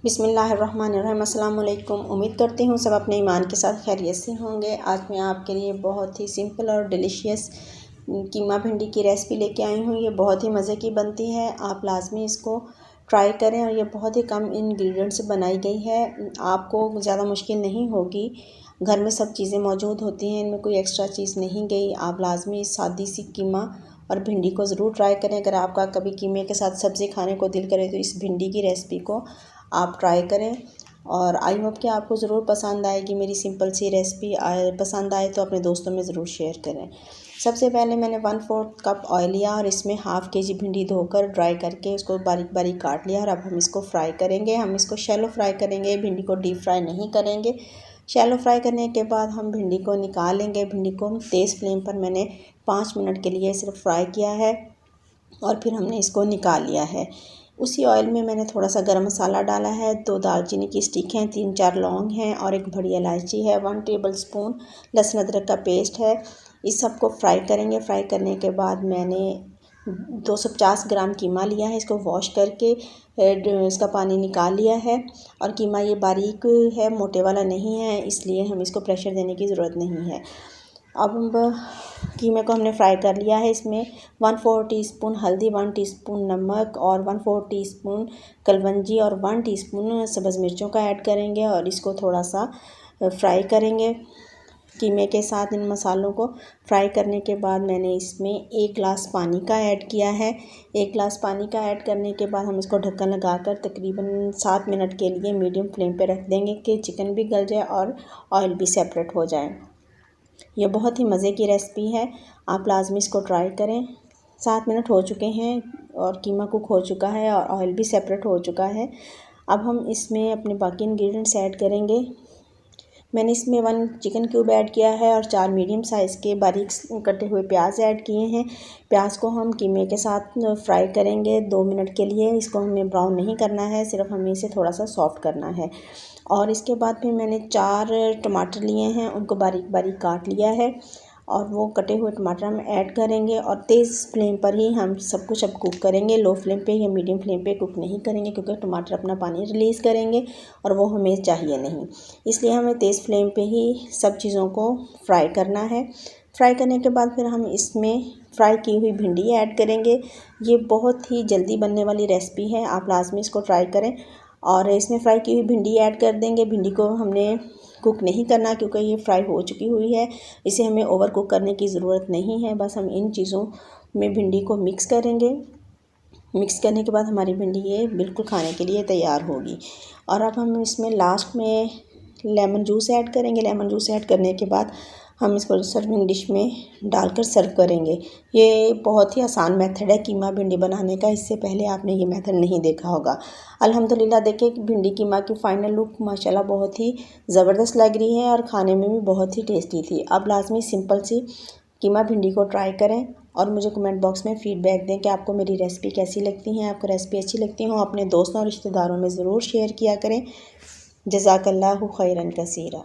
बिस्मिल्लाहिर्रहमानिर्रहीम। अस्सलाम वालेकुम। उम्मीद करती हूँ सब अपने ईमान के साथ खैरियत से होंगे। आज मैं आपके लिए बहुत ही सिंपल और डिलीशियस कीमा भिंडी की रेसिपी लेके आई हूँ। ये बहुत ही मज़े की बनती है, आप लाजमी इसको ट्राई करें। और ये बहुत ही कम इंग्रेडिएंट से बनाई गई है, आपको ज़्यादा मुश्किल नहीं होगी। घर में सब चीज़ें मौजूद होती हैं, इनमें कोई एक्स्ट्रा चीज़ नहीं गई। आप लाजमी सादी सी कीमा और भिंडी को ज़रूर ट्राई करें। अगर आपका कभी कीमे के साथ सब्ज़ी खाने को दिल करे तो इस भिंडी की रेसिपी को आप ट्राई करें। और आई होप कि आपको ज़रूर पसंद आएगी मेरी सिंपल सी रेसिपी। पसंद आए तो अपने दोस्तों में ज़रूर शेयर करें। सबसे पहले मैंने 1/4 कप ऑयल लिया और इसमें हाफ़ kg भिंडी धोकर ड्राई करके उसको बारीक बारीक काट लिया। और अब हम इसको फ्राई करेंगे। हम इसको शैलो फ्राई करेंगे, भिंडी को डीप फ्राई नहीं करेंगे। शैलो फ्राई करने के बाद हम भिंडी को निकाल लेंगे। भिंडी को तेज़ फ्लेम पर मैंने 5 मिनट के लिए सिर्फ फ्राई किया है और फिर हमने इसको निकाल लिया है। उसी ऑयल में मैंने थोड़ा सा गरम मसाला डाला है, 2 दालचीनी की स्टिक हैं, 3-4 लौंग हैं और 1 बड़ी इलायची है, 1 टेबलस्पून लहसुन अदरक का पेस्ट है। इस सब को फ्राई करेंगे। फ्राई करने के बाद मैंने 250 ग्राम कीमा लिया है, इसको वॉश करके इसका पानी निकाल लिया है। और कीमा ये बारीक है, मोटे वाला नहीं है, इसलिए हम इसको प्रेशर देने की ज़रूरत नहीं है। अब कीमे को हमने फ्राई कर लिया है। इसमें 1/4 टीस्पून हल्दी, 1 टीस्पून नमक और 1/4 टीस्पून कलवंजी और 1 टीस्पून सब्ज़ मिर्चों का ऐड करेंगे और इसको थोड़ा सा फ्राई करेंगे कीमे के साथ। इन मसालों को फ्राई करने के बाद मैंने इसमें 1 गिलास पानी का ऐड किया है। 1 गिलास पानी का ऐड करने के बाद हम इसको ढक्कन लगाकर तकरीबन 7 मिनट के लिए मीडियम फ्लेम पे रख देंगे कि चिकन भी गल जाए और ऑयल भी सेपरेट हो जाए। ये बहुत ही मज़े की रेसिपी है, आप लाजमी इसको ट्राई करें। 7 मिनट हो चुके हैं और कीमा कुक हो चुका है और ऑयल भी सेपरेट हो चुका है। अब हम इसमें अपने बाकी इंग्रेडिएंट्स ऐड करेंगे। मैंने इसमें 1 चिकन क्यूब ऐड किया है और 4 मीडियम साइज़ के बारीक कटे हुए प्याज ऐड किए हैं। प्याज को हम कीमे के साथ फ्राई करेंगे 2 मिनट के लिए। इसको हमें ब्राउन नहीं करना है, सिर्फ हमें इसे थोड़ा सा सॉफ्ट करना है। और इसके बाद फिर मैंने 4 टमाटर लिए हैं, उनको बारीक बारीक काट लिया है और वो कटे हुए टमाटर हम ऐड करेंगे। और तेज़ फ्लेम पर ही हम सब कुछ अब कुक करेंगे, लो फ्लेम पे या मीडियम फ्लेम पे कुक नहीं करेंगे, क्योंकि टमाटर अपना पानी रिलीज़ करेंगे और वो हमें चाहिए नहीं। इसलिए हमें तेज़ फ्लेम पे ही सब चीज़ों को फ्राई करना है। फ्राई करने के बाद फिर हम इसमें फ्राई की हुई भिंडी ऐड करेंगे। ये बहुत ही जल्दी बनने वाली रेसिपी है, आप लाजमी इसको ट्राई करें। और इसमें फ्राई की हुई भिंडी ऐड कर देंगे। भिंडी को हमने कुक नहीं करना, क्योंकि ये फ्राई हो चुकी हुई है, इसे हमें ओवर कुक करने की ज़रूरत नहीं है। बस हम इन चीज़ों में भिंडी को मिक्स करेंगे। मिक्स करने के बाद हमारी भिंडी ये बिल्कुल खाने के लिए तैयार होगी। और अब हम इसमें लास्ट में लेमन जूस ऐड करेंगे। लेमन जूस ऐड करने के बाद हम इसको सर्विंग डिश में डालकर सर्व करेंगे। ये बहुत ही आसान मेथड है कीमा भिंडी बनाने का, इससे पहले आपने ये मेथड नहीं देखा होगा। अल्हम्दुलिल्लाह देखिए कि भिंडी कीमा की फ़ाइनल लुक माशाल्लाह बहुत ही ज़बरदस्त लग रही है और खाने में भी बहुत ही टेस्टी थी। अब लाजमी सिंपल सी कीमा भिंडी को ट्राई करें और मुझे कमेंट बॉक्स में फ़ीडबैक दें कि आपको मेरी रेसिपी कैसी लगती है। आपको रेसिपी अच्छी लगती हो अपने दोस्तों और रिश्तेदारों में ज़रूर शेयर किया करें। जज़ाकल्लाहु खैरन कसीरा।